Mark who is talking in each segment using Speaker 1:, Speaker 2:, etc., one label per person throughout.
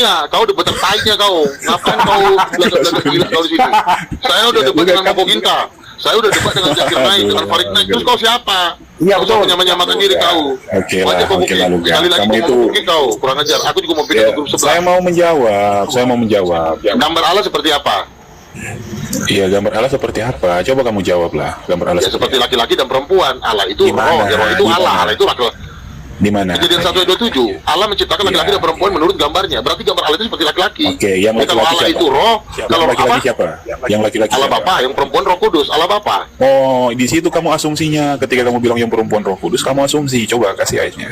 Speaker 1: Iya, kau udah betul taiknya kau. Ngapain kau belagak-belagak gila kau di sini? Saya udah debat dengan Mopoginka. Saya udah debat dengan Zakir Naik, dengan Farid Naik. Terus kau siapa?
Speaker 2: Iya
Speaker 1: Kau
Speaker 2: betul.
Speaker 1: menyamakan diri kau.
Speaker 3: Oke
Speaker 1: Wajah
Speaker 3: lah,
Speaker 1: kau
Speaker 3: oke
Speaker 1: mungkin.
Speaker 3: lah Luga.
Speaker 1: Sekali lagi
Speaker 3: Kamu
Speaker 1: kau
Speaker 3: itu,
Speaker 1: mungkin kau kurang ajar. Aku juga mau pindah
Speaker 3: ya,
Speaker 1: ke grup sebelah.
Speaker 3: saya mau menjawab.
Speaker 1: Gambar Allah seperti apa?
Speaker 3: Iya, gambar Allah seperti apa? Coba kamu jawab lah. Gambar Allah
Speaker 1: Ya seperti laki-laki dan perempuan. Allah itu
Speaker 3: Gimana?
Speaker 1: roh, ya roh itu Allah.
Speaker 3: Gimana?
Speaker 1: Allah itu laki-laki.
Speaker 3: di mana?
Speaker 1: Kejadian 1 ayat 27, Allah menciptakan laki-laki dan perempuan menurut gambarnya. Berarti gambar Allah itu seperti laki-laki.
Speaker 3: Oke, yang
Speaker 1: Jadi kalau
Speaker 3: laki-laki
Speaker 1: Allah
Speaker 3: siapa?
Speaker 1: itu roh, kalau
Speaker 3: Yang laki-laki
Speaker 1: apa?
Speaker 3: siapa? Yang laki-laki
Speaker 1: Allah
Speaker 3: siapa?
Speaker 1: Bapa, yang perempuan Roh Kudus, Allah Bapa.
Speaker 3: Oh, di situ kamu asumsinya. Ketika kamu bilang yang perempuan Roh Kudus, kamu asumsi. Coba kasih ayatnya.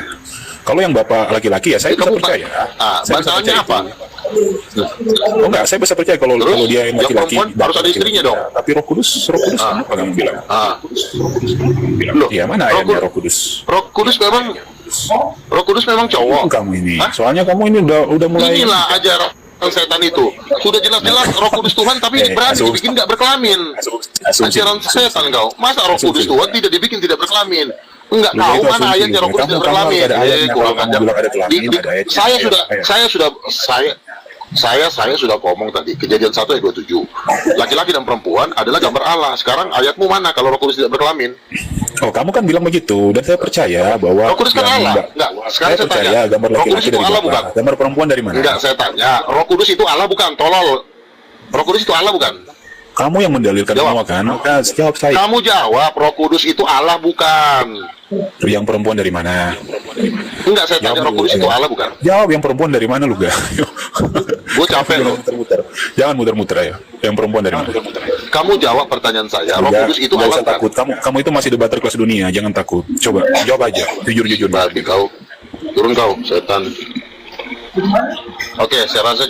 Speaker 3: Kalau yang bapak laki-laki ya saya bisa percaya. Saya bisa
Speaker 1: Bantahannya
Speaker 3: percaya
Speaker 1: apa?
Speaker 3: itu. Oh enggak, saya bisa percaya kalau
Speaker 1: Terus,
Speaker 3: dia yang
Speaker 1: yang
Speaker 3: laki-laki.
Speaker 1: perempuan harus ada istrinya dong.
Speaker 3: Tapi Roh Kudus apa kamu bilang?
Speaker 1: Loh,
Speaker 3: Iya, mana ayatnya Roh Kudus?
Speaker 1: Roh Kudus memang cowok.
Speaker 3: Kamu ini.
Speaker 1: Hah?
Speaker 3: Soalnya kamu ini udah mulai.
Speaker 1: Inilah ajaran setan itu. Sudah jelas-jelas Roh Kudus Tuhan tapi berani dibikin nggak berkelamin.
Speaker 3: Asumsi.
Speaker 1: Ajaran setan kau. Masa Roh Kudus
Speaker 3: Asumsi.
Speaker 1: Tuhan tidak dibikin tidak berkelamin? Enggak
Speaker 3: Lu
Speaker 1: tahu
Speaker 3: itu
Speaker 1: mana
Speaker 3: asumsi.
Speaker 1: ayatnya Roh Kudus
Speaker 3: Kamu
Speaker 1: tidak berkelamin.
Speaker 3: ada ayatnya,
Speaker 1: Kurang
Speaker 3: kalau kamu
Speaker 1: ajar.
Speaker 3: bilang ada kelamin, ada ayatnya.
Speaker 1: Saya sudah ngomong tadi kejadian 1 ayat 27. Laki-laki dan perempuan adalah gambar Allah. Sekarang ayatmu mana kalau Roh Kudus tidak berkelamin?
Speaker 3: Oh, kamu kan bilang begitu, dan saya percaya bahwa
Speaker 1: Roh Kudus kan Allah. Enggak, sekarang
Speaker 3: saya
Speaker 1: saya
Speaker 3: percaya
Speaker 1: tanya.
Speaker 3: gambar
Speaker 1: Roh Kudus
Speaker 3: laki-laki
Speaker 1: itu
Speaker 3: dari
Speaker 1: Allah
Speaker 3: Bapak.
Speaker 1: bukan?
Speaker 3: Gambar perempuan dari mana?
Speaker 1: Enggak, saya tanya. Roh Kudus itu Allah bukan? Tolol. Roh Kudus itu Allah bukan?
Speaker 3: Kamu yang mendalilkan
Speaker 1: Jawab.
Speaker 3: semua kan? Maka jawab saya.
Speaker 1: Kamu jawab, Roh Kudus itu Allah bukan?
Speaker 3: Yang perempuan dari mana?
Speaker 1: Enggak, saya tanya
Speaker 3: Jawab
Speaker 1: Roh Kudus
Speaker 3: dulu,
Speaker 1: itu
Speaker 3: ya.
Speaker 1: Allah bukan?
Speaker 3: Jawab yang perempuan dari mana lu ga?
Speaker 1: Gue capek loh.
Speaker 3: Jangan muter-muter ya. Yang perempuan dari mana?
Speaker 1: Kamu jawab pertanyaan saya. Roh
Speaker 3: Nggak-
Speaker 1: Kudus itu
Speaker 3: nggak
Speaker 1: Allah
Speaker 3: usah
Speaker 1: bukan?
Speaker 3: takut. Kamu itu masih debater kelas dunia. Jangan takut. Coba jawab aja. Jujur-jujur.
Speaker 1: Babi kau. Turun kau, setan. Oke, saya rasa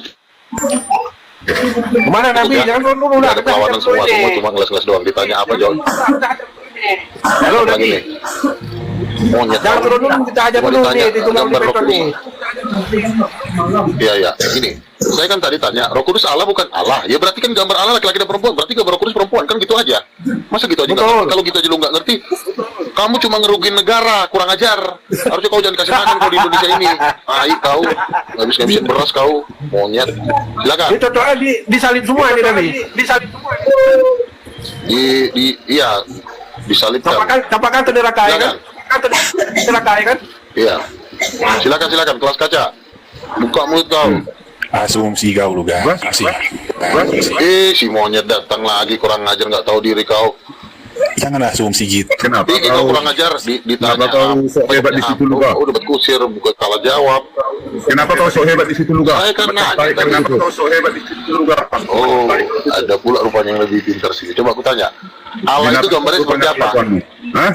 Speaker 2: Kemana Nabi?
Speaker 1: ya.
Speaker 2: Jangan turun dulu
Speaker 1: Udah
Speaker 2: lah.
Speaker 1: ada perlawanan semua cuma ngeles-ngeles doang. Ditanya apa jawab.
Speaker 2: Halo
Speaker 1: Lagi
Speaker 2: Nabi.
Speaker 1: nih. Monyet
Speaker 2: Jangan
Speaker 1: kau.
Speaker 2: turun dulu, kita aja
Speaker 1: Cuma
Speaker 2: dulu
Speaker 1: ditanya,
Speaker 2: nih, ditunggu di
Speaker 1: gambar Roh
Speaker 2: vektor
Speaker 1: Kudus.
Speaker 2: nih.
Speaker 1: Iya, gini. Saya kan tadi tanya, Roh Kudus Allah bukan Allah. Ya berarti kan gambar Allah laki-laki dan perempuan. Berarti gambar Roh Kudus perempuan, kan gitu aja. Masa gitu aja nggak
Speaker 2: Betul.
Speaker 1: ngerti? Kalau gitu aja lu nggak ngerti, kamu cuma ngerugiin negara, kurang ajar. Harusnya kau jangan kasih makan kau di Indonesia ini. Kau, ngabisin beras kau, monyet. Silakan.
Speaker 2: Ini cocoknya disalib semua ini Nabi. Disalib semua.
Speaker 1: Iya, disalibkan.
Speaker 2: Capakan ke neraka ya kan?
Speaker 1: Silakan.
Speaker 2: Neraka ya kan?
Speaker 1: Iya. Silakan, kelas kaca. Buka mulut kau.
Speaker 3: Asumsi kau lu ga. Asumsi.
Speaker 1: Si monyet datang lagi, kurang ajar, nggak tahu diri kau.
Speaker 3: Jangan asumsi gitu.
Speaker 4: Kenapa
Speaker 1: Kau
Speaker 4: kau
Speaker 1: kurang ajar, ditanya
Speaker 4: kenapa kau sok hebat di situ, Luka?
Speaker 1: Udah berkusir, bukan salah jawab.
Speaker 4: kenapa kau sok hebat di situ Luka?
Speaker 1: Saya kan nanya tadi.
Speaker 4: Kenapa kau sok hebat di situ Luka?
Speaker 1: Oh, ada pula rupanya yang lebih pintar sih. Coba aku tanya, Allah itu gambarnya seperti apa?
Speaker 4: Hah?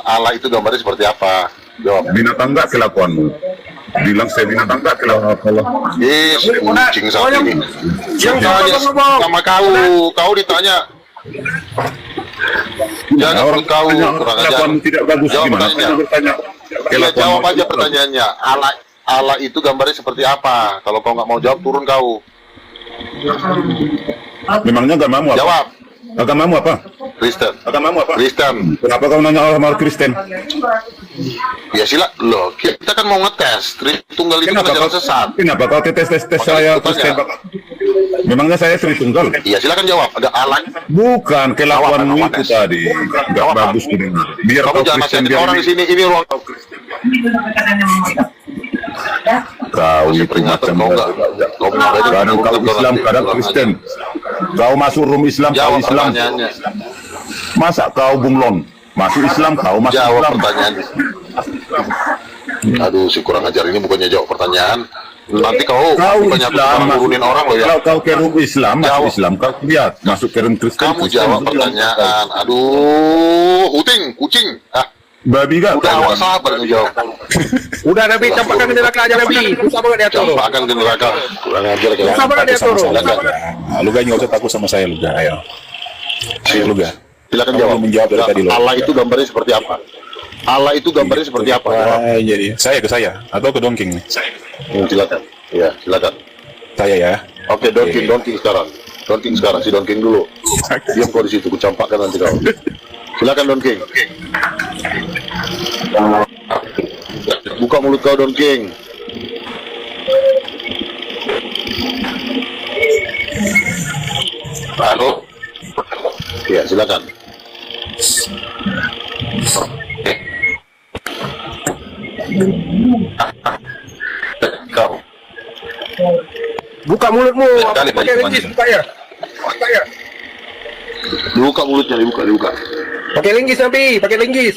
Speaker 1: Allah itu gambarnya seperti apa? Jawab.
Speaker 4: Binatang enggak kelakuanmu? Bilang saya binatang enggak kelakuanmu?
Speaker 1: Si kucing saat ini.
Speaker 2: Yang
Speaker 1: Tanya sama kau ditanya. Jangan
Speaker 4: orang
Speaker 1: kau
Speaker 4: tanya
Speaker 1: kurang ajar.
Speaker 4: kelakuanmu tidak bagus
Speaker 1: Jawab
Speaker 4: gimana?
Speaker 1: pertanyaannya.
Speaker 4: Saya bertanya.
Speaker 1: Iya, jawab aja pertanyaannya. Allah itu gambarnya seperti apa? Kalau kau nggak mau jawab, turun kau.
Speaker 4: Memangnya agamamu apa?
Speaker 1: Jawab.
Speaker 4: Agamamu apa?
Speaker 1: Kristen.
Speaker 4: Agamamu apa?
Speaker 1: Kristen.
Speaker 4: Kenapa kau nanya orang Kristen?
Speaker 1: Ya loh, kita kan mau ngetes. Tunggal itu
Speaker 4: Kenapa
Speaker 1: jalan
Speaker 4: kau
Speaker 1: sesat.
Speaker 4: Kenapa kau tes
Speaker 1: Makanya
Speaker 4: saya
Speaker 1: aku
Speaker 4: Kristen?
Speaker 1: tanya.
Speaker 4: Memangnya saya Tritunggal?
Speaker 1: Iya, silakan jawab. Ada Allah.
Speaker 4: Bukan kelakuanmu
Speaker 1: Jawab,
Speaker 4: itu
Speaker 1: Tes.
Speaker 4: tadi. Enggak
Speaker 1: Jawab,
Speaker 4: bagus didengar. Biar
Speaker 1: Kamu
Speaker 4: kau
Speaker 1: jangan
Speaker 4: Kristen
Speaker 1: nasihatin
Speaker 4: biar
Speaker 1: orang di sini. Ini ruang kau Kristen.
Speaker 4: kau
Speaker 1: Masih
Speaker 4: itu
Speaker 1: peringatan
Speaker 4: macam
Speaker 1: kau nggak. Kau
Speaker 4: kadang kau Islam, kadang Kristen. Kau masuk room Islam, kau
Speaker 1: Jawab
Speaker 4: Islam.
Speaker 1: pertanyaannya.
Speaker 4: Masa kau bunglon? Masuk Islam, kau masuk
Speaker 1: Jawab
Speaker 4: Islam.
Speaker 1: pertanyaannya. Aduh, si kurang ajar ini bukannya jawab pertanyaan. Nanti kau
Speaker 4: Kau
Speaker 1: bukannya
Speaker 4: Islam,
Speaker 1: nurunin orang loh ya.
Speaker 4: kalau kau ke room Islam, masuk
Speaker 1: Jawab.
Speaker 4: Islam, kau lihat masuk ke room Kristen.
Speaker 1: Kamu
Speaker 4: Kristen
Speaker 1: jawab
Speaker 4: itu
Speaker 1: pertanyaan. Aduh, kucing.
Speaker 4: babi gak?
Speaker 1: Udah awak sabar ngejawab.
Speaker 2: Udah Nabi, capakan ke neraka aja Nabi. Susah banget diatur.
Speaker 1: Campakan ke neraka. Kurang ajar
Speaker 2: Susah
Speaker 1: kalian.
Speaker 2: banget diatur.
Speaker 3: Lu ga nggak usah takut sama saya, lu ga. Ayo. Lu ga.
Speaker 1: Silakan
Speaker 3: Kamu
Speaker 1: jawab.
Speaker 3: belum menjawab dari tadi, loh.
Speaker 1: Allah itu gambarnya seperti apa? Allah itu gambarnya seperti apa? Jawab.
Speaker 3: Jadi saya ke saya atau ke Dongking nih?
Speaker 1: Silakan. Iya, silakan.
Speaker 3: Saya ya.
Speaker 1: Oke, Donking sekarang. Si Donking dulu. Diam kau di situ, ku campakkan nanti kau. Silakan Donking. Buka mulut kau Donking. Halo. Ya, silakan. Kau.
Speaker 2: Buka mulutmu.
Speaker 1: Kali
Speaker 2: Pakai linggis, buka ya. Buka ya.
Speaker 1: Dibuka mulutnya, dibuka.
Speaker 2: Pakai linggis Nabi, pakai linggis.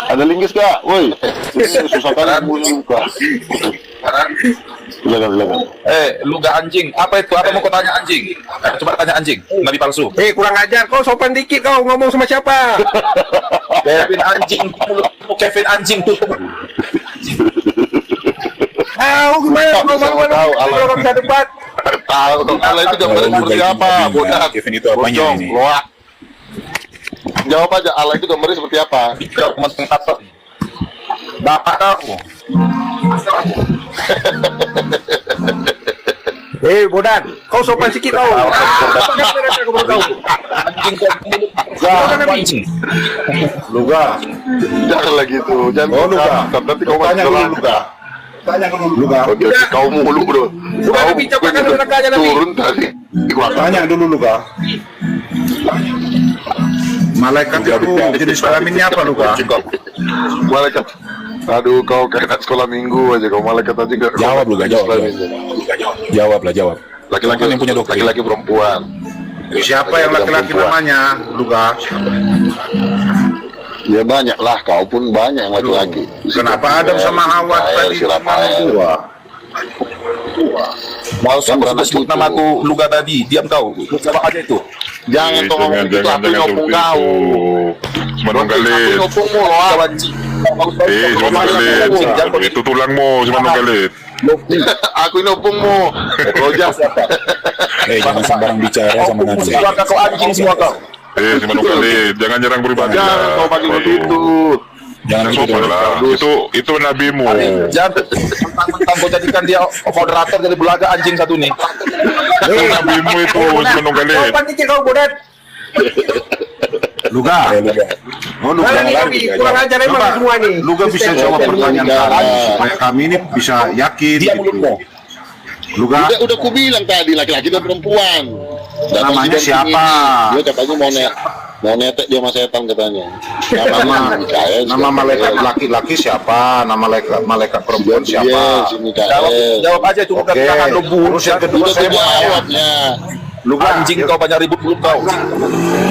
Speaker 1: Ada linggis gak? Woi, susah kali mulutnya buka. Silakan.
Speaker 3: Luga anjing. Apa itu? Apa mau kau tanya anjing? Coba tanya anjing. Nabi palsu.
Speaker 2: Kurang ajar, kau sopan dikit kau ngomong sama siapa?
Speaker 3: Kevin anjing. Kevin anjing tuh.
Speaker 2: Tahu gimana kau malu-malu kalau bisa debat?
Speaker 1: Tahu, Allah itu gambarnya seperti apa? Bodoh.
Speaker 3: Kevin itu apanya ini?
Speaker 1: Loak. Jawab aja, Allah itu gambarnya seperti apa?
Speaker 3: Bapak aku.
Speaker 2: Bodan, kau sopan sikit kau.
Speaker 3: Anjing.
Speaker 4: Luga.
Speaker 1: Jangan lagi itu, jangan.
Speaker 4: Oh, Luga.
Speaker 1: Nanti kau
Speaker 4: Tanya dulu, Luga. Luga.
Speaker 1: Oke, kau mulu bro.
Speaker 2: Udah dibicarakan dengan rakyat Nabi.
Speaker 1: Turun tadi.
Speaker 4: Tanya dulu, Luga. Malaikat itu jenis kelaminnya apa, Luga?
Speaker 1: Malaikat. Aduh, kau kayak sekolah minggu aja, kau malaikat aja gak?
Speaker 3: Jawab, Luga, jawab. Jawab.
Speaker 1: Laki-laki yang punya dokter. Laki-laki perempuan.
Speaker 4: Siapa yang laki-laki namanya, Luga?
Speaker 1: Ya banyak lah, kau pun banyak yang laki-laki.
Speaker 4: Kenapa Adam sama Hawa tadi cuma dua?
Speaker 3: Mau sebut namaku Luga tadi, diam kau. Jawab aja itu.
Speaker 1: Jangan kau ngomong gitu, aku ngopong kau.
Speaker 5: Semanung galit.
Speaker 1: Aku ngopongmu loh.
Speaker 5: Semanung galit. Itu tulangmu, semanung galit.
Speaker 1: Aku ngopongmu. Rojak.
Speaker 3: Jangan sembarang bicara sama Nabi.
Speaker 2: Kau anjing semua kau.
Speaker 5: Semanung galit. Jangan nyerang pribadi
Speaker 1: Jangan
Speaker 5: lah.
Speaker 1: kau panggil begitu.
Speaker 3: Jangan gitu
Speaker 5: Sopan
Speaker 3: dong.
Speaker 5: lah. Itu nabimu.
Speaker 3: Jangan mentang-mentang kau jadikan dia moderator jadi belaga anjing satu nih.
Speaker 5: Itu nabimu itu, semanung galit.
Speaker 2: Sopan dikit kau Bodan.
Speaker 4: Luga. Oh, Luga.
Speaker 2: Mana nih Nabi, kurang ajar emang semua nih.
Speaker 4: Luga bisa jawab pertanyaan kami supaya kami ini bisa yakin.
Speaker 3: Dia
Speaker 4: Gitu.
Speaker 3: mulutmu.
Speaker 4: Luga.
Speaker 1: Udah ku bilang tadi laki-laki dan perempuan.
Speaker 4: Namanya siapa?
Speaker 1: Dia katanya mau netek dia sama setan katanya.
Speaker 4: Nama malaikat laki-laki siapa? Nama malaikat perempuan
Speaker 1: Dia
Speaker 4: siapa?
Speaker 1: si Mikael.
Speaker 3: Jawab aja itu bukan
Speaker 4: Oke.
Speaker 3: jangan lebu.
Speaker 4: Terus yang kedua
Speaker 1: Udah
Speaker 4: saya
Speaker 1: saya
Speaker 4: mau tanya.
Speaker 1: jawabnya.
Speaker 4: Luga.
Speaker 3: Anjing kau banyak ribut mulut kau.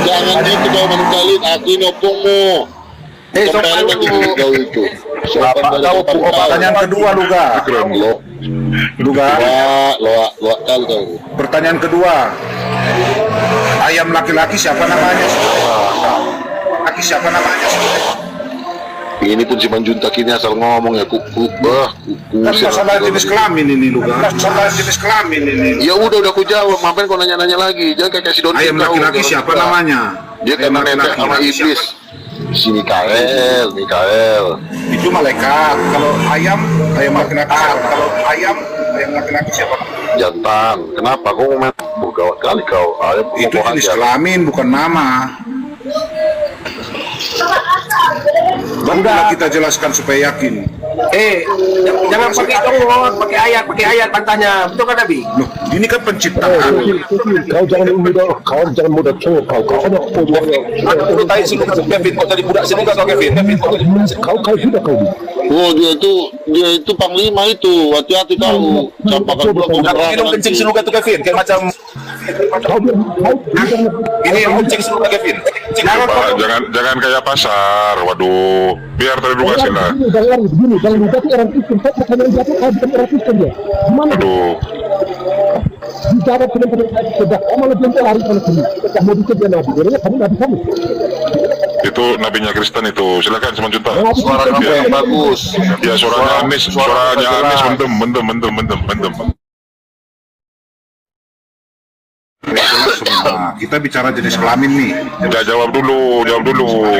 Speaker 1: Jangan gitu kau menunggalin aku ngopongmu.
Speaker 2: Sopan
Speaker 1: lagi
Speaker 2: dulu.
Speaker 1: kau itu.
Speaker 3: Bapak kau,
Speaker 4: Pertanyaan kedua, Luga. Luga.
Speaker 1: Loak kali kau.
Speaker 4: Pertanyaan kedua. Ayam laki-laki siapa namanya? Laki siapa namanya?
Speaker 1: Ini pun si Manjuntak ini asal ngomong ya kuku.
Speaker 4: Kan masalah jenis kelamin ini, Luga. Masalah jenis kelamin ini.
Speaker 1: Ya udah aku jawab. Ngapain kau nanya-nanya lagi? Jangan kayak kasih donat.
Speaker 4: Ayam laki-laki siapa namanya?
Speaker 1: Dia
Speaker 4: Ayam
Speaker 1: kan nenek sama
Speaker 4: laki-laki
Speaker 1: iblis. Si Mikael.
Speaker 4: Itu malaikat. Kalau ayam laki-laki siapa? Ayam laki-laki siapa?
Speaker 1: Jantan. Kenapa kau ngomong? Gawat kali kau. Ayam
Speaker 4: Itu
Speaker 1: ngomong
Speaker 4: jenis
Speaker 1: aja.
Speaker 4: kelamin bukan nama. Bantulah kita jelaskan supaya yakin.
Speaker 2: Jangan pakai dong, pakai ayat bantahnya. Betul kan Nabi?
Speaker 4: Loh, ini kan penciptaan.
Speaker 6: Kau jangan mudah cowok kau ada
Speaker 3: Aku tanya si Luka Kevin kau jadi budak sini kau Kevin.
Speaker 6: kau sudah kau
Speaker 1: Oh dia itu panglima itu. Hati-hati kau. Campakan dulu kau
Speaker 3: Minum
Speaker 1: berang.
Speaker 3: kencing si Luka tuh Kevin. Kayak macam ini yang kencing si Luka Kevin.
Speaker 5: Pak, jangan kayak pasar. Waduh, biar teredukasi lah.
Speaker 6: jangan begini jangan dikasih orang Kristen pertanyaan jatuh kau bukan orang Kristen dia gimana
Speaker 5: Aduh,
Speaker 6: dijawab dengan sudah malah belum hari kalau sini tidak mau dicegah nabi jadi kamu nabi kamu
Speaker 5: itu nabinya Kristen itu. Silakan Seman Junta.
Speaker 1: Suara kamu yang bagus.
Speaker 5: Ya suaranya Anis, mendem.
Speaker 4: Nah, kita bicara jenis kelamin nih.
Speaker 5: Ya jawab dulu.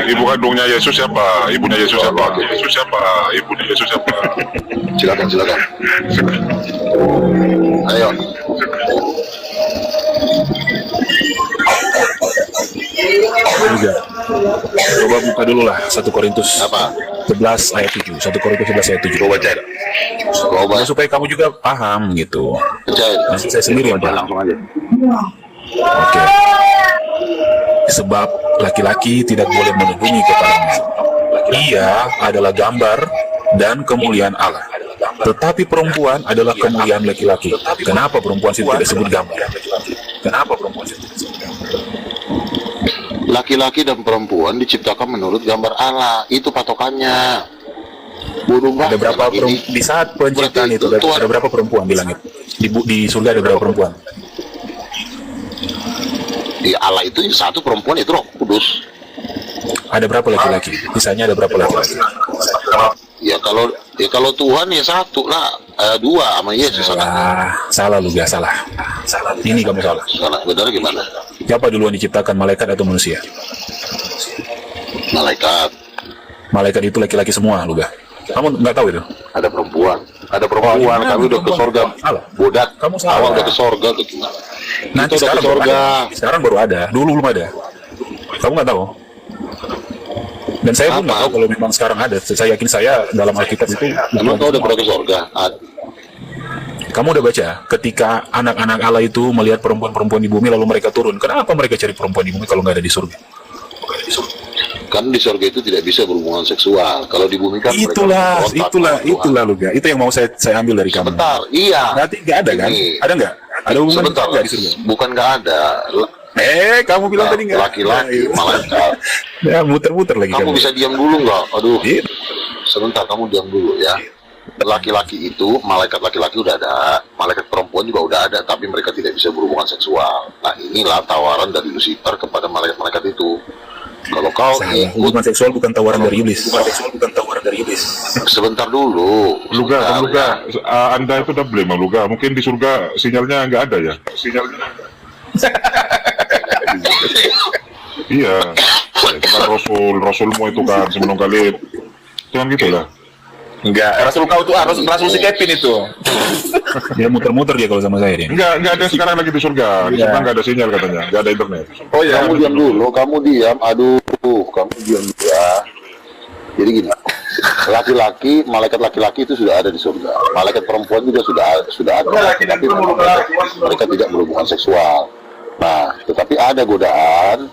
Speaker 5: Ibu kandungnya Yesus siapa? Ibunya Yesus siapa? Ibunya Yesus siapa?
Speaker 1: Silakan. Ayo.
Speaker 3: Coba buka dulu lah 1 Korintus
Speaker 1: Apa?
Speaker 3: 11 ayat 7. 1 Korintus 11 ayat 7.
Speaker 1: Coba cek. Coba
Speaker 3: Supaya kamu juga paham gitu.
Speaker 1: cek.
Speaker 3: Saya sendiri yang paham.
Speaker 1: Langsung aja.
Speaker 3: Oke. Sebab laki-laki tidak boleh menudungi kepalanya. Ia adalah gambar dan kemuliaan Allah. Tetapi perempuan adalah kemuliaan laki-laki. Kenapa perempuan itu tidak disebut gambar? Kenapa perempuan itu tidak disebut gambar?
Speaker 1: Laki-laki dan perempuan diciptakan menurut gambar Allah. Itu patokannya. Bodoh
Speaker 3: Ada
Speaker 1: banget
Speaker 3: berapa
Speaker 1: anak ini.
Speaker 3: di saat penciptaan
Speaker 1: Berarti
Speaker 3: itu ada berapa perempuan di langit? Di surga ada berapa perempuan?
Speaker 1: Di Allah itu satu perempuan, itu Roh Kudus.
Speaker 3: Ada berapa laki-laki? Sisanya ada berapa laki-laki?
Speaker 1: Ya kalau Tuhan ya satu lah, dua sama Yesus.
Speaker 3: Salah lu gak salah. Ini kamu salah.
Speaker 1: Salah, benar gimana?
Speaker 3: Siapa duluan diciptakan, malaikat atau manusia?
Speaker 1: Malaikat.
Speaker 3: Malaikat itu laki-laki semua, lu gak? Kamu nggak tahu itu?
Speaker 1: Ada perempuan. Kami udah ke sorga.
Speaker 3: Salah.
Speaker 1: Bodat.
Speaker 3: Kamu salah.
Speaker 1: Awal udah ke sorga tuh gimana?
Speaker 3: Nanti
Speaker 1: Kita udah
Speaker 3: sekarang
Speaker 1: ke
Speaker 3: baru
Speaker 1: sorga.
Speaker 3: ada. Sekarang baru ada. Dulu belum ada. Kamu nggak tahu? Dan saya pun nggak tahu kalau memang sekarang ada. Saya yakin saya dalam Alkitab itu.
Speaker 1: Emang kau udah pernah ke sorga?
Speaker 3: Kamu udah baca ketika anak-anak Allah itu melihat perempuan-perempuan di bumi lalu mereka turun. Kenapa mereka cari perempuan di bumi kalau nggak ada di surga?
Speaker 1: Kan di sorga itu tidak bisa berhubungan seksual. Kalau di bumi kan
Speaker 3: Itulah lu gak. Itu yang mau saya ambil dari kamu.
Speaker 1: Sebentar, iya.
Speaker 3: Berarti nggak ada kan?
Speaker 1: Ini.
Speaker 3: Ada nggak? Ada hubungan
Speaker 1: Sebentar,
Speaker 3: nggak di surga?
Speaker 1: bukan nggak ada.
Speaker 3: Kamu bilang tadi nggak?
Speaker 1: Laki-laki, malaikat.
Speaker 3: Ya muter-muter lagi.
Speaker 1: Kamu bisa diam dulu nggak? Aduh.
Speaker 3: Iya.
Speaker 1: Sebentar, kamu diam dulu ya. Laki-laki itu, malaikat laki-laki udah ada, malaikat perempuan juga udah ada, tapi mereka tidak bisa berhubungan seksual. Nah inilah tawaran dari Lucifer kepada malaikat-malaikat itu. Kalau kau
Speaker 3: hubungan seksual bukan tawaran dari iblis.
Speaker 1: Sebentar dulu.
Speaker 5: Luga,
Speaker 1: Sebentar,
Speaker 5: Anda itu udah blame Luga. Mungkin di surga sinyalnya nggak ada ya? Sinyalnya. Iya. Itu kan Rasulmu itu kan sebelum kali. Jangan gitu lah.
Speaker 2: Enggak, Rasul kau tuh Rasul si Kevin itu.
Speaker 3: Dia muter-muter dia kalau sama saya dia.
Speaker 5: Nggak ada sekarang lagi di surga. Di surga nggak ada sinyal katanya, nggak ada internet.
Speaker 2: Oh ya.
Speaker 1: Kamu diam dulu, kamu diam. Aduh, kamu diam dulu ya. Jadi gini, malaikat laki-laki itu sudah ada di surga. Malaikat perempuan juga sudah ada. Tapi mereka tidak berhubungan seksual. Nah, tetapi ada godaan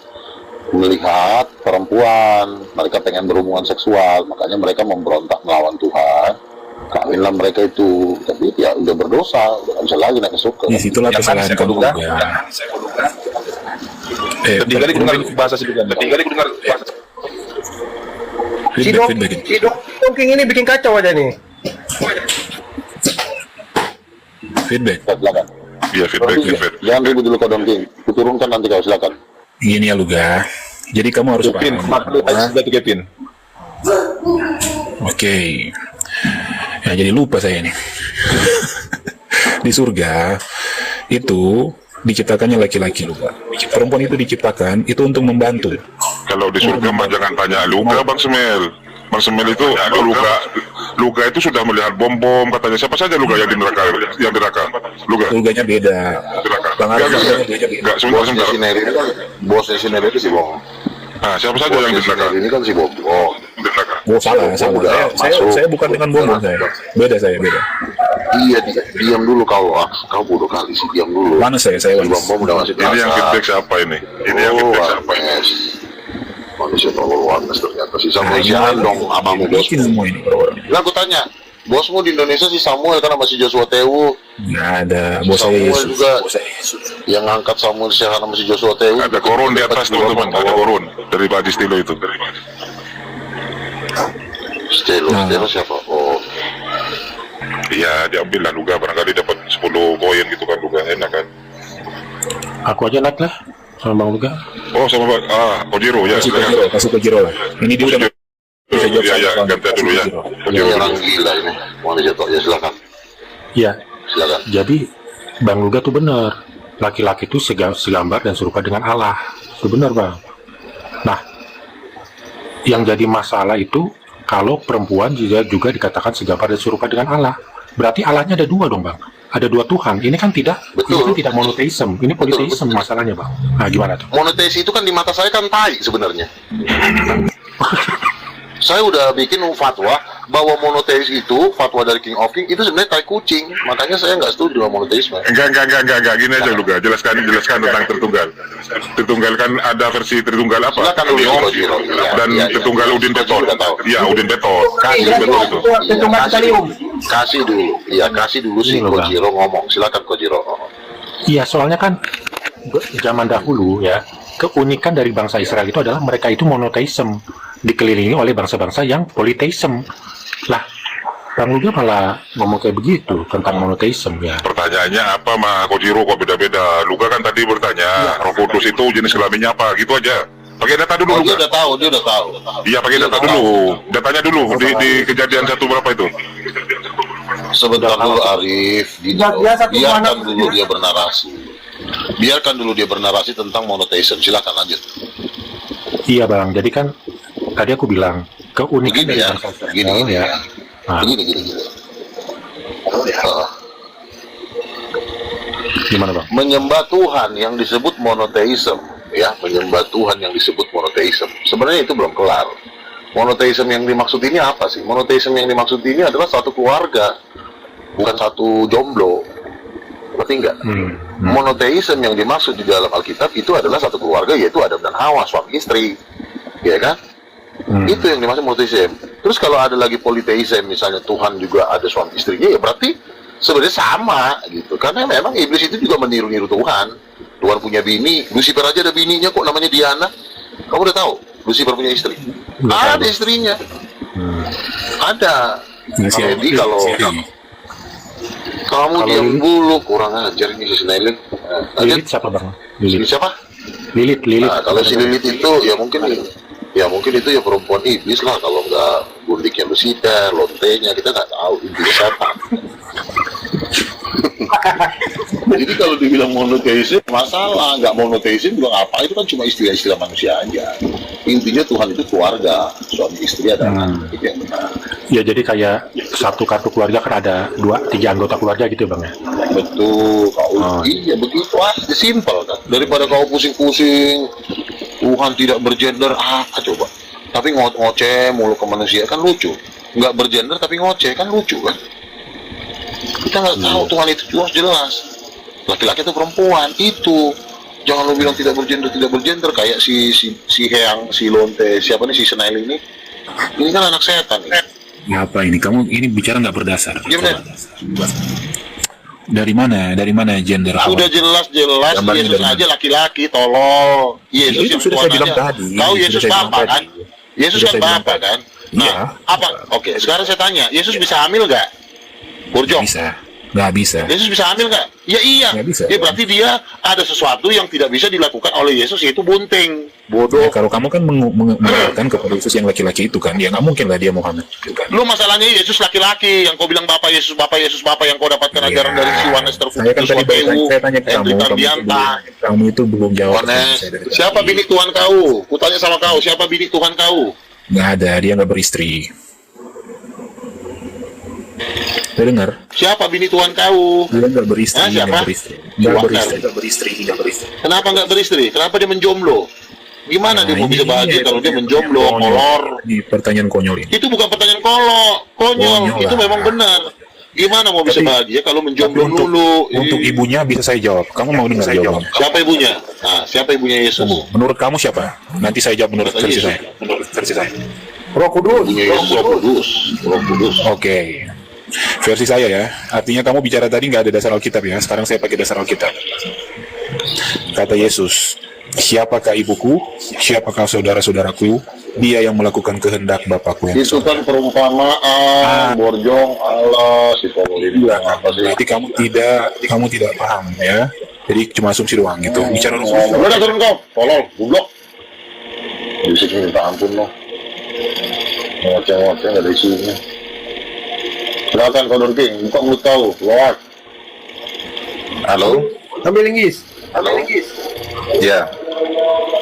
Speaker 1: melihat perempuan, mereka pengen berhubungan seksual, makanya mereka memberontak melawan Tuhan. Kawinlah mereka itu, tapi ya udah berdosa, udah nggak bisa lagi naik ke surga.
Speaker 3: Disitulah kesalahan kamu juga.
Speaker 2: Ketiga kali dengar bahasa si Dugan.
Speaker 3: Feedback.
Speaker 2: Si Dongking ini bikin kacau aja nih.
Speaker 3: Feedback.
Speaker 1: Silakan.
Speaker 5: Iya, feedback.
Speaker 1: Jangan ribut dulu kau Dongking, kuturunkan nanti kau, silakan.
Speaker 3: Gini ya Luga. Jadi kamu harus paham.
Speaker 2: Kevin.
Speaker 3: Oke. Ya jadi lupa saya nih. Di surga itu diciptakannya laki-laki Luga. Perempuan itu diciptakan itu untuk membantu.
Speaker 5: Kalau di surga mah jangan tanya Luga, Bang Semel. Bang Semel itu Luga itu sudah melihat bom-bom katanya. Siapa saja Luga yang di neraka? Luga.
Speaker 3: Surganya beda. Bang Arif surganya beda.
Speaker 5: Enggak, sebentar.
Speaker 1: Bosnya Sineri itu si Bong.
Speaker 5: Nah, siapa saja yang di neraka?
Speaker 1: Ini kan si Bong.
Speaker 5: Di neraka.
Speaker 3: Oh salah. Saya bukan dengan bom saya. Beda.
Speaker 1: Iya, diam dulu kau. Kau bodoh kali sih, diam dulu.
Speaker 3: Mana saya
Speaker 1: Si Bom udah masih
Speaker 5: Ini yang feedback siapa ini?
Speaker 1: Manusia terlalu waras ternyata si Samuel dong amamu
Speaker 3: bikin
Speaker 1: bosmu.
Speaker 3: semua ini orang.
Speaker 1: Nah aku tanya, bosmu di Indonesia si Samuel kan sama si Joshua Tewu.
Speaker 3: Nggak ada. Bos saya
Speaker 1: Samuel
Speaker 3: Yesus.
Speaker 1: juga yang ngangkat Samuel Sehan sama si Joshua Tewu.
Speaker 5: Ada korun di atas teman-teman, ada korun dari Pak Stilo itu.
Speaker 1: Stelo siapa? Oh,
Speaker 5: Iya, diambil lah Luga, barangkali dapat 10 koin gitu kan Luga, enak kan?
Speaker 7: Aku aja naik lah sama Bang Luga.
Speaker 5: Oh, sama Ojiro ya.
Speaker 3: Kasih ke Jiro lah. Ini dia udah bisa jawab
Speaker 5: Iya,
Speaker 3: soal-
Speaker 5: ganti dulu ya.
Speaker 1: ini orang gila ini. Mau dijatuh ya silakan.
Speaker 7: Iya.
Speaker 1: Silakan.
Speaker 7: Jadi Bang Luga tuh benar. Laki-laki itu segambar dan serupa dengan Allah. Itu benar Bang. Nah, yang jadi masalah itu kalau perempuan juga dikatakan segambar dan serupa dengan Allah. Berarti Allahnya ada dua dong Bang. Ada dua Tuhan. Ini kan tidak,
Speaker 1: Betul.
Speaker 7: ini kan tidak monoteisme. Ini politeisme masalahnya Bang. Nah, gimana tuh?
Speaker 1: Monoteis itu kan di mata saya kan tai sebenarnya. Saya udah bikin fatwa bahwa monoteis itu fatwa dari King of King itu sebenarnya tai kucing. Makanya saya nggak setuju dengan monoteisme.
Speaker 5: Enggak. Gini aja Luga. Jelaskan tentang Tritunggal. Tritunggal kan ada versi Tritunggal apa?
Speaker 1: Silakan dulu,
Speaker 5: Leon
Speaker 1: Kojiro.
Speaker 5: dan
Speaker 1: Iya.
Speaker 5: Tritunggal Udin Petot.
Speaker 1: Udah tahu.
Speaker 5: Iya, Udin Petot.
Speaker 1: Kasih
Speaker 5: Udin Petot itu.
Speaker 2: Tritunggal Kalium.
Speaker 1: Kasih dulu. Iya, kasih dulu si
Speaker 7: Ini loh, Bang.
Speaker 1: Kojiro ngomong. Silakan Kojiro.
Speaker 7: Iya, soalnya kan zaman dahulu ya, keunikan dari bangsa Israel itu adalah mereka itu monoteisme, dikelilingi oleh bangsa-bangsa yang politeisme. Lah, Bang Luga malah ngomong kayak begitu tentang monoteisme ya.
Speaker 5: Pertanyaannya apa mah Kojiro kok beda-beda? Luga kan tadi bertanya Roh Kudus itu jenis kelaminnya apa? Gitu aja. Pakai data dulu
Speaker 1: Oh, dia
Speaker 5: Luga.
Speaker 1: udah tahu, dia udah tahu.
Speaker 5: Iya, pakai data dulu. Datanya dulu di kejadian 1 berapa itu?
Speaker 1: Sebentar dulu Arif, gini
Speaker 2: Ya,
Speaker 1: loh.
Speaker 2: dia satu
Speaker 1: Biarkan
Speaker 2: anak.
Speaker 1: dulu dia bernarasi. Biarkan dulu dia bernarasi tentang monoteisme. Silakan lanjut.
Speaker 7: Iya Bang, jadi kan tadi aku bilang keunikan
Speaker 1: Begini
Speaker 7: dari
Speaker 1: ya,
Speaker 7: bangsa Israel
Speaker 1: gini
Speaker 7: ya.
Speaker 1: ya.
Speaker 7: Nah,
Speaker 1: Gini.
Speaker 7: gimana Bang?
Speaker 1: Menyembah Tuhan yang disebut monoteisme, ya, menyembah Tuhan yang disebut monoteisme. Sebenarnya itu belum kelar. Monoteisme yang dimaksud ini apa sih? Monoteisme yang dimaksud ini adalah satu keluarga, bukan satu jomblo. Ngerti nggak? Monoteisme yang dimaksud di dalam Alkitab itu adalah satu keluarga, yaitu Adam dan Hawa, suami istri, ya kan? Itu yang dimaksud monoteisme. Terus kalau ada lagi politeisme, misalnya Tuhan juga ada suami istrinya, ya berarti sebenarnya sama gitu. Karena memang iblis itu juga meniru-niru Tuhan. Tuhan punya bini, Lucifer aja ada bininya kok, namanya Diana. Kamu udah tahu Lucifer punya istri? Ada istrinya. Ada. Jadi kalau kamu diam dulu, kurang ajar ini si Snellin.
Speaker 7: Lilith siapa Bang?
Speaker 1: Lilith
Speaker 7: Lilith.
Speaker 1: siapa?
Speaker 7: Lilith.
Speaker 1: Nah, kalau si Lilith itu ya mungkin itu ya perempuan iblis lah, kalau nggak gundiknya Lucifer, lontenya kita nggak tahu intinya siapa. Jadi kalau dibilang monoteisme masalah, nggak monoteisme juga apa, itu kan cuma istilah-istilah manusia aja. Intinya Tuhan itu keluarga, suami istri ada anak, itu yang benar.
Speaker 7: Ya jadi kayak satu kartu keluarga kan ada 2-3 anggota keluarga gitu Bang ya.
Speaker 1: Betul, iya begitu aja, simpel kan. Daripada kau pusing-pusing, Tuhan tidak bergender, coba. Tapi ngoceh mulu ke manusia kan lucu. Nggak bergender tapi ngoceh kan lucu kan. Kita nggak tahu Tuhan itu jelas. Laki-laki atau perempuan itu. Jangan lo bilang tidak bergender kayak si Heang, si Lonte, siapa nih si Senail ini. Ini kan anak setan nih.
Speaker 3: Apa ini? Kamu ini bicara nggak berdasar.
Speaker 1: Gimana?
Speaker 3: Dari mana gender
Speaker 1: Sudah
Speaker 3: awal?
Speaker 1: jelas
Speaker 3: Gambarnya
Speaker 1: Yesus
Speaker 3: dari mana?
Speaker 1: aja laki-laki, tolol. Yesus
Speaker 3: Itu
Speaker 1: yang
Speaker 3: sudah
Speaker 1: Tuhan
Speaker 3: saya bilang
Speaker 1: aja.
Speaker 3: tadi.
Speaker 1: Tahu
Speaker 3: Sudah
Speaker 1: Yesus
Speaker 3: saya bilang
Speaker 1: Bapa
Speaker 3: tadi.
Speaker 1: kan? Yesus
Speaker 3: Sudah
Speaker 1: kan
Speaker 3: saya bilang
Speaker 1: Bapa
Speaker 3: tadi.
Speaker 1: kan?
Speaker 3: Iya.
Speaker 1: Apa? Oke, sekarang saya tanya, Yesus bisa hamil nggak? Burjong.
Speaker 3: Nggak bisa.
Speaker 1: Yesus bisa hamil nggak? Ya iya.
Speaker 3: Nggak bisa.
Speaker 1: Ya berarti dia ada sesuatu yang tidak bisa dilakukan oleh Yesus, yaitu bunting. Bodoh.
Speaker 3: Ya, kalau kamu kan mengatakan kepada Yesus yang laki-laki itu kan, ya nggak mungkin lah dia Muhammad. Kan?
Speaker 1: Lu masalahnya Yesus laki-laki, yang kau bilang Bapak Yesus Bapak yang kau dapatkan
Speaker 3: Ya,
Speaker 1: ajaran dari si Wanes
Speaker 3: saya kan tadi saya tanya ke kamu itu belum jawab.
Speaker 1: Wanes,
Speaker 3: Saya dari
Speaker 1: siapa
Speaker 3: tadi.
Speaker 1: bini Tuhan kau? Kutanya sama kau, siapa bini Tuhan kau?
Speaker 3: Nggak ada, dia nggak beristri. Saya dengar,
Speaker 1: Siapa bini Tuhan kau?
Speaker 3: dia nggak beristri,
Speaker 1: Hah, siapa?
Speaker 3: nggak beristri.
Speaker 1: Kenapa nggak beristri? Kenapa dia menjomblo? Gimana dia mau
Speaker 3: ini
Speaker 1: bisa bahagia kalau dia menjomblo, kolor?
Speaker 3: Ini pertanyaan konyol ini.
Speaker 1: Itu bukan pertanyaan konyol,
Speaker 3: Konyol
Speaker 1: itu
Speaker 3: lah.
Speaker 1: memang benar. Gimana mau bisa
Speaker 3: Tapi-
Speaker 1: bahagia kalau menjomblo
Speaker 3: Tapi
Speaker 1: dulu?
Speaker 3: untuk ibunya bisa saya jawab. Kamu mau dengar jawabannya?
Speaker 1: Siapa ibunya? Nah, siapa ibunya Yesus?
Speaker 3: Menurut kamu siapa? Nanti saya jawab menurut
Speaker 1: Kata
Speaker 3: versi
Speaker 1: Yesus.
Speaker 3: saya.
Speaker 2: Roh Kudus.
Speaker 1: Ibunya Yesus Roh Kudus.
Speaker 3: Oke. Versi saya ya. Artinya kamu bicara tadi nggak ada dasar Alkitab ya. Sekarang saya pakai dasar Alkitab. Kata Yesus, siapakah ibuku? Siapakah saudara-saudaraku? Dia yang melakukan kehendak Bapakku yang
Speaker 1: Itu
Speaker 3: sorga.
Speaker 1: kan perumpamaan, borjong, Allah, si Paulin. Apa sih?
Speaker 3: Berarti kamu tidak paham ya. Jadi cuma asumsi doang gitu. Bicara
Speaker 1: Udah turun kau, tolol, goblok. Bisik minta ampun loh. Ngoceh-ngoceh nggak ada isinya. Silakan Kodor King, buka mulut kau, Lord.
Speaker 4: Halo?
Speaker 2: Ambil linggis.
Speaker 1: Halo.
Speaker 4: Ya.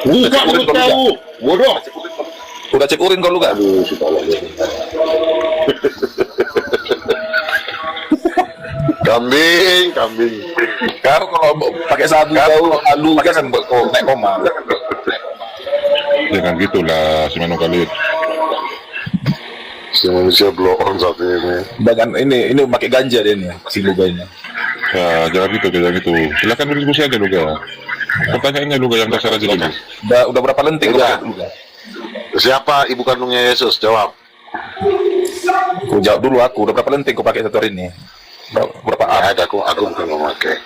Speaker 1: Buka mulut kau, bodoh.
Speaker 4: Udah cek urin kau lu kan?
Speaker 1: Aduh, si tolol. Kambing.
Speaker 4: Kau kalau pakai sabu kau alu pakai kan kau naik koma.
Speaker 5: Jangan gitulah si Manu Khalid.
Speaker 1: Si manusia blow on saat ini.
Speaker 8: Bahkan ini pakai ganja dia nih, si Luga ini.
Speaker 5: Ya, jangan gitu. Silakan berdiskusi aja Luga. Pertanyaannya Luga yang dasar aja dulu.
Speaker 8: Udah berapa lentik
Speaker 1: Udah.
Speaker 8: Luga?
Speaker 1: Siapa ibu kandungnya Yesus? Jawab.
Speaker 8: Aku jawab dulu udah berapa lentik kau pakai satu hari ini? Berapa
Speaker 1: Ada aku bukan memakai.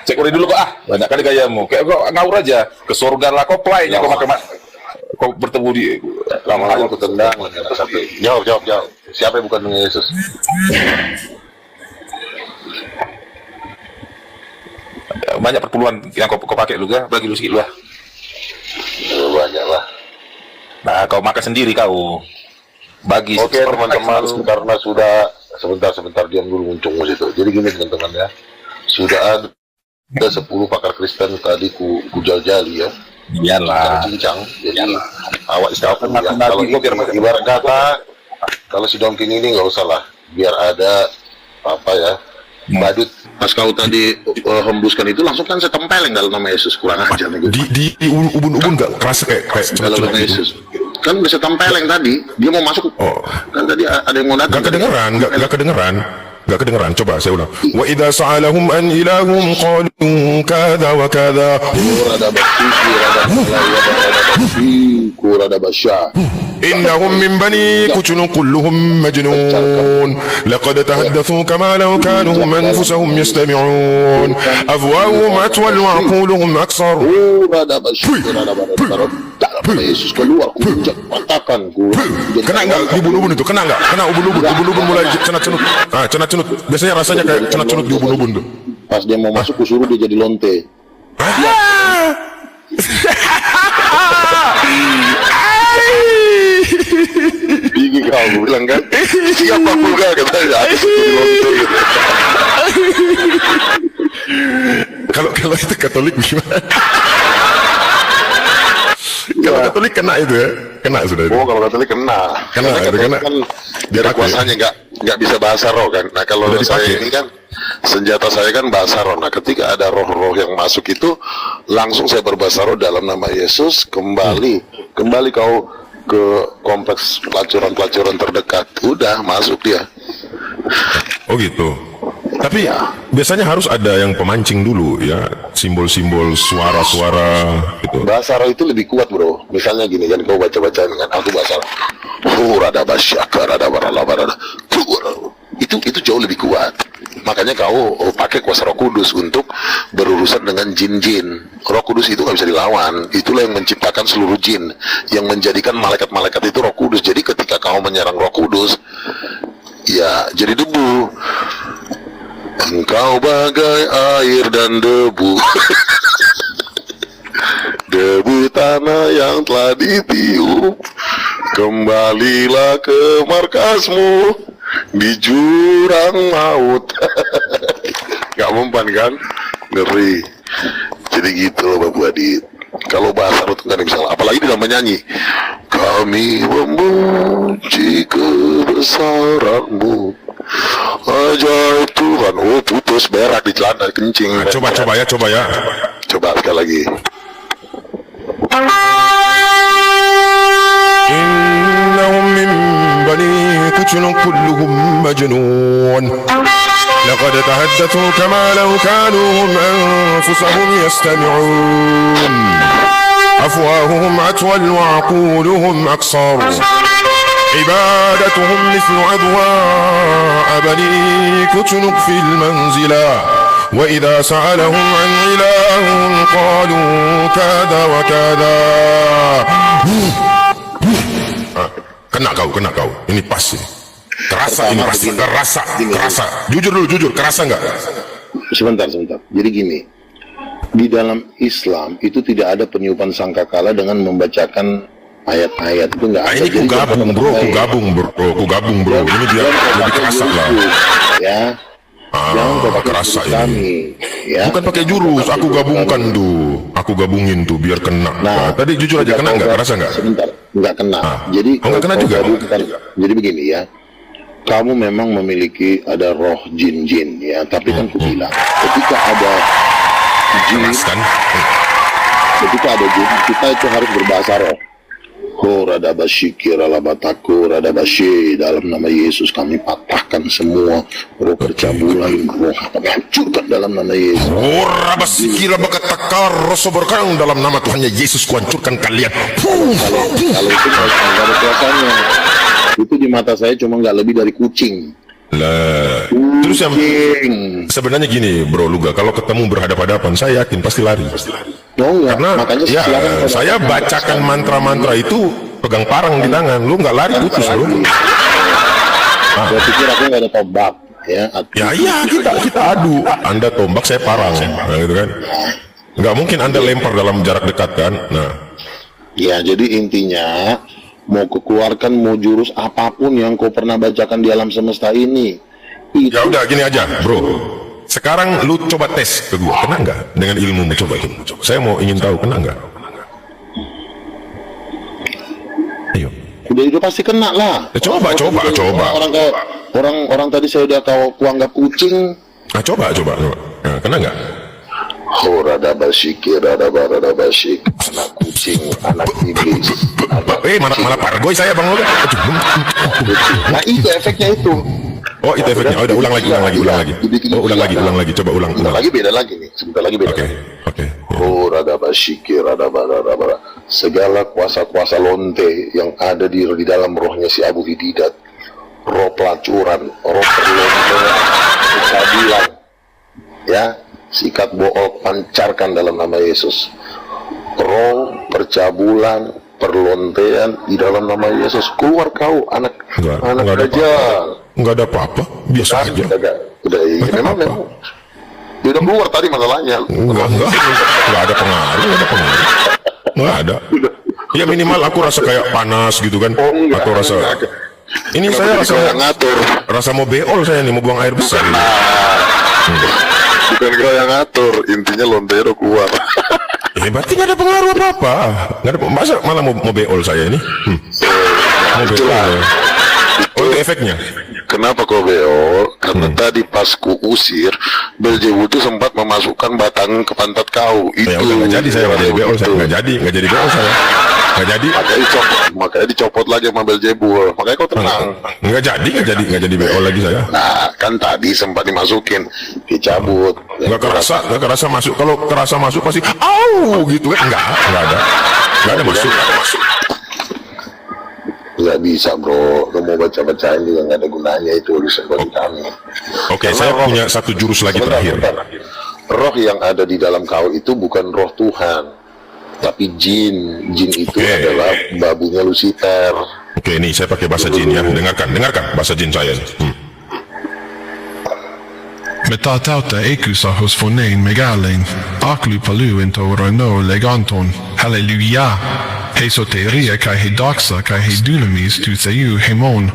Speaker 8: Cek udah dulu kok banyak kali gayamu. Kayak kau ngawur aja. Ke surga lah kau playnya kau pakai kau bertemu di
Speaker 1: Lama-lama aku tendang. Jawab. Siapa ibu kandungnya Yesus?
Speaker 8: banyak perpuluhan yang kau pakai Luga, bagi lu sedikit lah.
Speaker 1: Banyak lah.
Speaker 8: Nah, kau makan sendiri kau. Bagi
Speaker 1: Oke teman-teman, karena sudah sebentar diam dulu muncung situ. Jadi gini teman-teman ya, sudah ada 10 pakar Kristen tadi ku jajali ya.
Speaker 8: Iyalah.
Speaker 1: Cincang. Jadi awak istirahat ya. Kalau ibarat kata, kalau si Donkin ini nggak usah lah, biar ada apa ya, badut. Pas kau tadi hembuskan itu langsung kan saya tempeleng dalam nama Yesus, kurang ajar nih.
Speaker 4: Di ubun-ubun nggak kerasa kayak
Speaker 1: Dalam nama Yesus. Kan bisa tempeleng tadi, dia mau masuk.
Speaker 4: Oh.
Speaker 1: Kan tadi ada yang mau datang.
Speaker 4: Gak kedengeran. Coba saya ulang. Wa idza sa'alahum an ilahum qalu kadza wa kadza.
Speaker 1: Rada basya.
Speaker 4: إنهم من بني كتن كلهم مجنون لقد تحدثوا كما لو كانوا هم أنفسهم يستمعون أفواههم أطول وعقولهم أكثر.
Speaker 1: Yesus keluar, patahkan
Speaker 4: Kena nggak di ubun-ubun itu? Kena nggak? Kena ubun-ubun mulai cenat-cenut. Cenat-cenut. Biasanya rasanya kayak cenat-cenut di ubun-ubun tuh.
Speaker 1: Pas dia mau masuk, kusuruh dia jadi lonte. Gigi kau bilang kan, siapa pula katanya aku jadi lonte.
Speaker 4: Kalau itu Katolik gimana? Kalau Katolik kena itu ya, kena sudah itu.
Speaker 1: Oh, kalau Katolik kena
Speaker 4: Katolik
Speaker 1: kan dari kuasanya nggak bisa bahasa roh kan. Nah kalau saya ini kan senjata saya kan bahasa roh. Nah ketika ada roh-roh yang masuk itu langsung saya berbahasa roh dalam nama Yesus. Kembali kau ke kompleks pelacuran terdekat, udah masuk dia.
Speaker 4: Oh gitu. Tapi biasanya harus ada yang pemancing dulu ya, simbol-simbol suara-suara itu.
Speaker 1: Bahasa roh itu lebih kuat bro. Misalnya gini kan, kau baca-baca dengan aku bahasa rada basyaka, rada barada. Itu jauh lebih kuat. Makanya kau pakai kuasa Roh Kudus untuk berurusan dengan jin-jin. Roh Kudus itu nggak bisa dilawan. Itulah yang menciptakan seluruh jin, yang menjadikan malaikat-malaikat itu Roh Kudus. Jadi ketika kau menyerang Roh Kudus, ya jadi debu. Engkau bagai air dan debu. Debu tanah yang telah ditiup, kembalilah ke markasmu di jurang maut. Gak mempan kan? Ngeri. Jadi gitu loh Bapak Adit. Kalau bahasa roh nggak ada yang bisa, apalagi dalam menyanyi. Kami memuji kebesaran-Mu, ajaib Tuhan. Oh putus berak di celana kencing.
Speaker 4: Coba ya.
Speaker 1: Coba sekali lagi.
Speaker 4: إنهم من بني كتن كلهم مجنون لقد تحدثوا كما لو كانوا هم أنفسهم يستمعون أفواههم أطول وعقولهم أقصر عبادتهم مثل أضواء بني كتنك في المنزلة وإذا سألهم عن إلههم قالوا كذا وكذا. Kena kau, ini pas ini. Kerasa ini pasti, kerasa. Jujur, kerasa nggak?
Speaker 1: Sebentar. Jadi gini, di dalam Islam itu tidak ada peniupan sangkakala dengan membacakan ayat-ayat, itu nggak ada.
Speaker 4: Ini ku gabung bro. Ini dia lebih kerasa lah.
Speaker 1: Ya. Jangan kau pakai
Speaker 4: kerasa
Speaker 1: jurus kami, ya.
Speaker 4: Bukan pakai jurus, aku gabungin tuh biar kena. Nah, tadi jujur aja kena nggak? Kerasa nggak?
Speaker 1: Sebentar, nggak kena. Jadi
Speaker 4: nggak kena juga.
Speaker 1: Jadi begini ya, kamu memang memiliki ada roh jin-jin ya, tapi kan aku bilang ketika ada jin,
Speaker 4: kan?
Speaker 1: ketika ada jin, kita itu harus berbahasa roh. Rada basyikir ala bataku rada basyi, dalam nama Yesus kami patahkan semua roh percabulan, roh kami hancurkan dalam nama Yesus.
Speaker 4: Ora basikira bakatakar rosoborkang, dalam nama Tuhan Yesus kuhancurkan kalian.
Speaker 1: Kalau itu nggak ada kuasanya. Itu di mata saya cuma nggak lebih dari kucing.
Speaker 4: Lah, terus yang sebenarnya gini, Bro Luga, kalau ketemu berhadapan-hadapan, saya yakin pasti lari.
Speaker 1: Oh enggak,
Speaker 4: Karena
Speaker 1: makanya
Speaker 4: ya,
Speaker 1: silakan
Speaker 4: saya bacakan mantra-mantra itu pegang parang di tangan, lu nggak lari putus lu.
Speaker 1: Saya pikir aku nggak ada tombak, ya.
Speaker 4: Ya iya, kita adu. Anda tombak, saya parang, nah, gitu kan. Nggak mungkin Anda lempar dalam jarak dekat kan. Nah,
Speaker 1: Ya, jadi intinya mau keluarkan mau jurus apapun yang kau pernah bacakan di alam semesta ini.
Speaker 4: ya udah gini aja, Bro. Sekarang lu coba tes ke gua, kena nggak dengan ilmu? Coba itu. Saya mau ingin tahu kena nggak. Ayo.
Speaker 1: Udah itu pasti kena lah.
Speaker 4: Ya, coba.
Speaker 1: Orang tadi saya udah kau kuanggap kucing.
Speaker 4: Nah, coba. Nah, kena nggak?
Speaker 1: Oh, rada basyik, anak kucing, anak iblis.
Speaker 4: Malah pargoy saya Bang Luga.
Speaker 1: Nah itu efeknya itu.
Speaker 4: Oh itu efeknya. Oh, udah ulang lagi. Oh, ulang lagi. Coba ulang.
Speaker 1: Sebentar lagi beda lagi nih.
Speaker 4: Oke.
Speaker 1: Oh, rada basyik, rada. Segala kuasa-kuasa lonte yang ada di dalam rohnya si Abu Hididat, roh pelacuran, roh perlontean, kecabulan, ya, sikat bool pancarkan dalam nama Yesus. Roh percabulan, perlontean di dalam nama Yesus, keluar kau anak dajjal.
Speaker 4: Enggak ada apa-apa, biasa aja.
Speaker 1: Udah, memang. Dia udah keluar tadi masalahnya.
Speaker 4: Enggak ada pengaruh. Enggak ada. Ya minimal aku rasa kayak panas gitu kan. Atau rasa ini saya rasa mau beol saya nih, mau buang air besar.
Speaker 1: Bukan kau yang ngatur, intinya lontero keluar.
Speaker 4: Berarti nggak ada pengaruh apa-apa. Nggak ada, masa malah mau beol saya ini? Mau beol. Oh itu efeknya.
Speaker 1: Kenapa kau beol? Karena tadi pas ku usir, Belzebul itu sempat memasukkan batang ke pantat kau. Itu.
Speaker 4: Ya udah nggak jadi saya beol, saya nggak jadi beol saya. Nggak jadi.
Speaker 1: Makanya dicopot lagi sama Belzebul. Makanya kau tenang.
Speaker 4: Nggak jadi beol lagi saya.
Speaker 1: Nah kan tadi sempat dimasukin, dicabut.
Speaker 4: Nggak kerasa masuk. Kalau kerasa masuk pasti, au gitu kan? Nggak ada masuk.
Speaker 1: Nggak bisa bro, kamu mau baca-bacain juga nggak ada gunanya, itu urusan bagi kami.
Speaker 4: Oke, saya punya satu jurus lagi terakhir.
Speaker 1: Roh yang ada di dalam kau itu bukan roh Tuhan, tapi jin. Jin itu adalah babunya Lucifer.
Speaker 4: Oke, ini saya pakai bahasa jin ya. Dengarkan bahasa jin saya.
Speaker 9: Metatauta ekusa hos fonein megalein, aklu palu into rano leganton, halleluja. Hesoteria kai hedaksa kai hedunamis tu sayu hemon.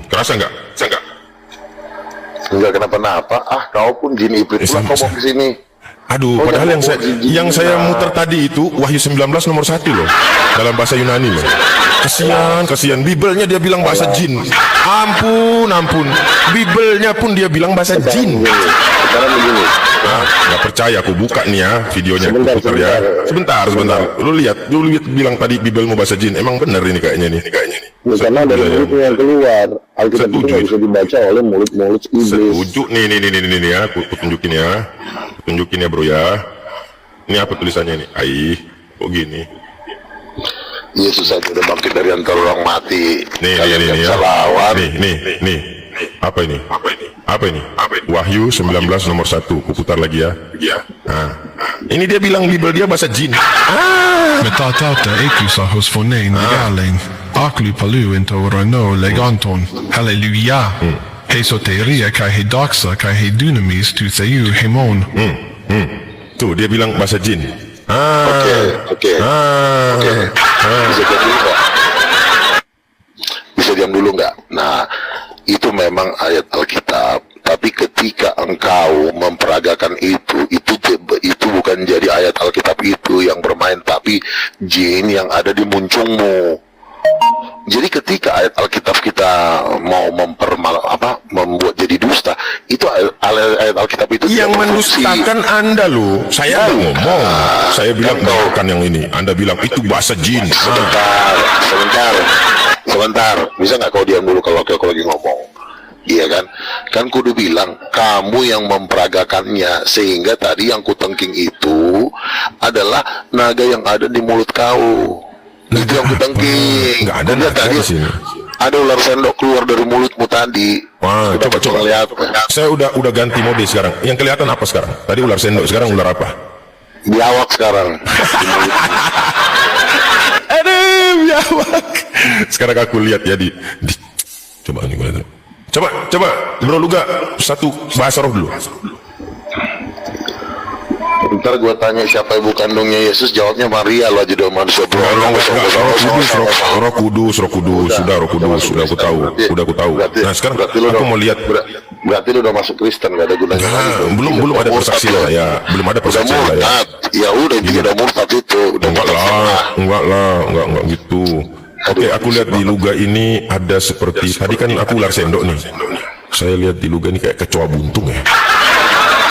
Speaker 4: Kerasa nggak?
Speaker 1: Enggak kenapa-napa. Kau pun jin iblis pula kau mau kesini.
Speaker 4: Aduh, padahal yang saya muter tadi itu Wahyu 19 nomor 1 loh, dalam bahasa Yunani loh. Kasihan. Bibelnya dia bilang bahasa jin. Ampun. Bibelnya pun dia bilang bahasa jin.
Speaker 1: Sekarang begini.
Speaker 4: Nggak percaya, aku buka nih ya videonya. Sebentar. Lu lihat bilang tadi Bibelmu bahasa jin. Emang bener ini kayaknya nih.
Speaker 1: Karena dari mulutmu yang keluar, Alkitab itu nggak bisa dibaca oleh mulut-mulut iblis.
Speaker 4: Setuju nih ya, aku tunjukin ya bro ya. Ini apa tulisannya nih? Kok gini?
Speaker 1: Yesus saja udah bangkit dari antara orang mati.
Speaker 4: Nih ya. Nih. Apa ini? Wahyu 19 nomor 1. Kuputar lagi ya. Nah, ini dia bilang Bibel dia bahasa jin.
Speaker 9: Metatauta ekusa hos fonein megalein, aklu palu into rano leganton, halleluja. Hesoteria kai hedaksa kai hedunamis tu sayu hemon.
Speaker 4: Tuh dia bilang bahasa jin.
Speaker 1: Oke. Bisa diam dulu nggak? Nah, itu memang ayat Alkitab. Tapi ketika engkau memperagakan itu bukan jadi ayat Alkitab itu yang bermain, tapi jin yang ada di muncungmu. Jadi ketika ayat Alkitab kita mau membuat jadi dusta, itu ayat Alkitab itu
Speaker 4: Yang
Speaker 1: tidak berfungsi.
Speaker 4: mendustakan Anda loh. Saya nggak ngomong. Saya bilang bukan yang ini. Anda bilang itu bahasa jin.
Speaker 1: Sebentar. Bisa nggak kau diam dulu kalau aku lagi ngomong? Iya kan? Kan kudu bilang kamu yang memperagakannya, sehingga tadi yang kutengking itu adalah naga yang ada di mulut kau. Itu yang kutengking.
Speaker 4: Nggak ada
Speaker 1: Kau lihat
Speaker 4: naga
Speaker 1: tadi
Speaker 4: di sini.
Speaker 1: ada ular sendok keluar dari mulutmu tadi.
Speaker 4: Wah,
Speaker 1: Udah
Speaker 4: coba.
Speaker 1: lihat.
Speaker 4: Saya udah ganti mode sekarang. Yang kelihatan apa sekarang? Tadi ular sendok, sekarang ular apa?
Speaker 1: Biawak sekarang. Di mulut.
Speaker 4: Aduh, biawak. Sekarang aku lihat ya coba ini gimana? Coba, Bro Luga, satu bahasa roh dulu.
Speaker 1: Ntar gua tanya siapa ibu kandungnya Yesus, jawabnya Maria lo aja dong manusia bro.
Speaker 4: Roh Kudus, sudah aku tahu. Nah sekarang aku mau lihat.
Speaker 1: Berarti lu udah masuk Kristen, gak ada gunanya lagi.
Speaker 4: Nah, belum ada persaksian lah ya, belum ada persaksian lah ya.
Speaker 1: Ya udah dia udah murtad itu.
Speaker 4: Enggak lah, gitu. Oke, aku lihat di Luga ini ada seperti tadi kan aku ular sendok nih. Saya lihat di Luga ini kayak kecoa buntung ya.